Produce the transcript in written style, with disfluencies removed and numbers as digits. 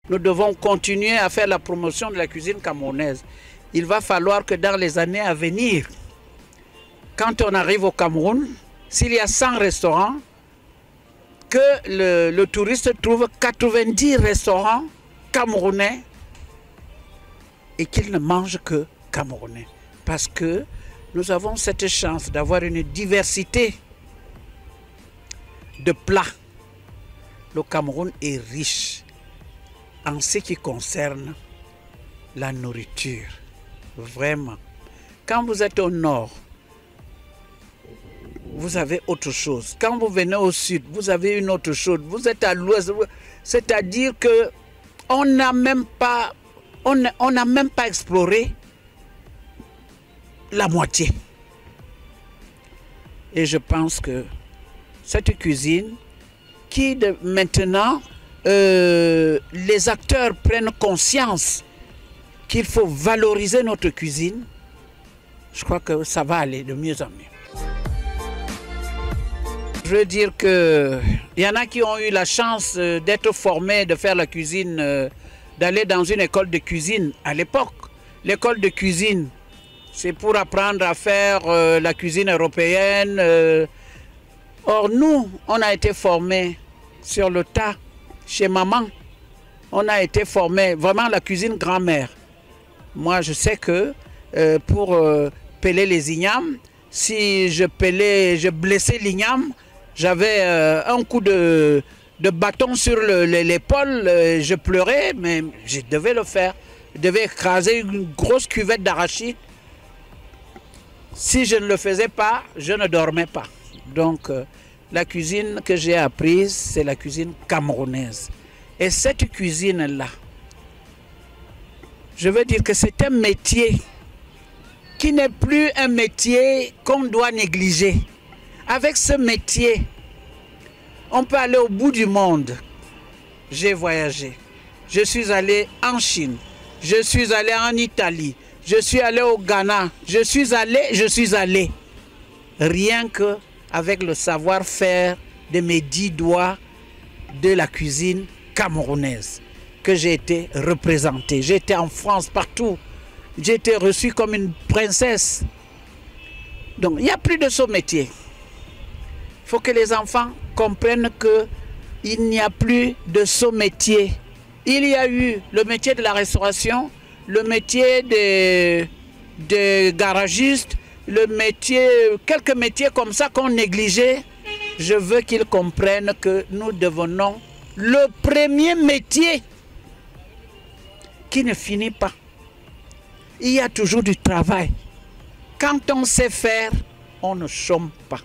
Nous devons continuer à faire la promotion de la cuisine camerounaise. Il va falloir que dans les années à venir, quand on arrive au Cameroun, s'il y a 100 restaurants, que le touriste trouve 90 restaurants camerounais et qu'il ne mange que camerounais. Parce que nous avons cette chance d'avoir une diversité de plats. Le Cameroun est riche en ce qui concerne la nourriture. Vraiment. Quand vous êtes au nord, vous avez autre chose. Quand vous venez au sud, vous avez une autre chose. Vous êtes à l'ouest, c'est-à-dire que on n'a même pas exploré la moitié. Et je pense que cette cuisine, qui maintenant, les acteurs prennent conscience qu'il faut valoriser notre cuisine, je crois que ça va aller de mieux en mieux. Je veux dire qu'il y en a qui ont eu la chance d'être formés, de faire la cuisine, d'aller dans une école de cuisine. À l'époque, l'école de cuisine, c'est pour apprendre à faire la cuisine européenne. Or, nous, on a été formés sur le tas, chez maman. On a été formés vraiment à la cuisine grand-mère. Moi, je sais que pour peler les ignames, si je blessais l'igname, j'avais un coup de bâton sur l'épaule, je pleurais, mais je devais le faire. Je devais écraser une grosse cuvette d'arachide. Si je ne le faisais pas, je ne dormais pas. Donc, la cuisine que j'ai apprise, c'est la cuisine camerounaise. Et cette cuisine-là, je veux dire que c'est un métier qui n'est plus un métier qu'on doit négliger. Avec ce métier, on peut aller au bout du monde. J'ai voyagé. Je suis allé en Chine. Je suis allé en Italie. Je suis allé au Ghana. Je suis allé. Rien que avec le savoir-faire de mes 10 doigts de la cuisine camerounaise que j'ai été représenté. J'ai été en France, partout. J'ai été reçu comme une princesse. Donc, il n'y a plus de ce métier. Il faut que les enfants comprennent qu'il n'y a plus de ce métier. Il y a eu le métier de la restauration, le métier de garagiste, le métier, quelques métiers comme ça qu'on négligeait. Je veux qu'ils comprennent que nous devenons le premier métier qui ne finit pas. Il y a toujours du travail. Quand on sait faire, on ne chôme pas.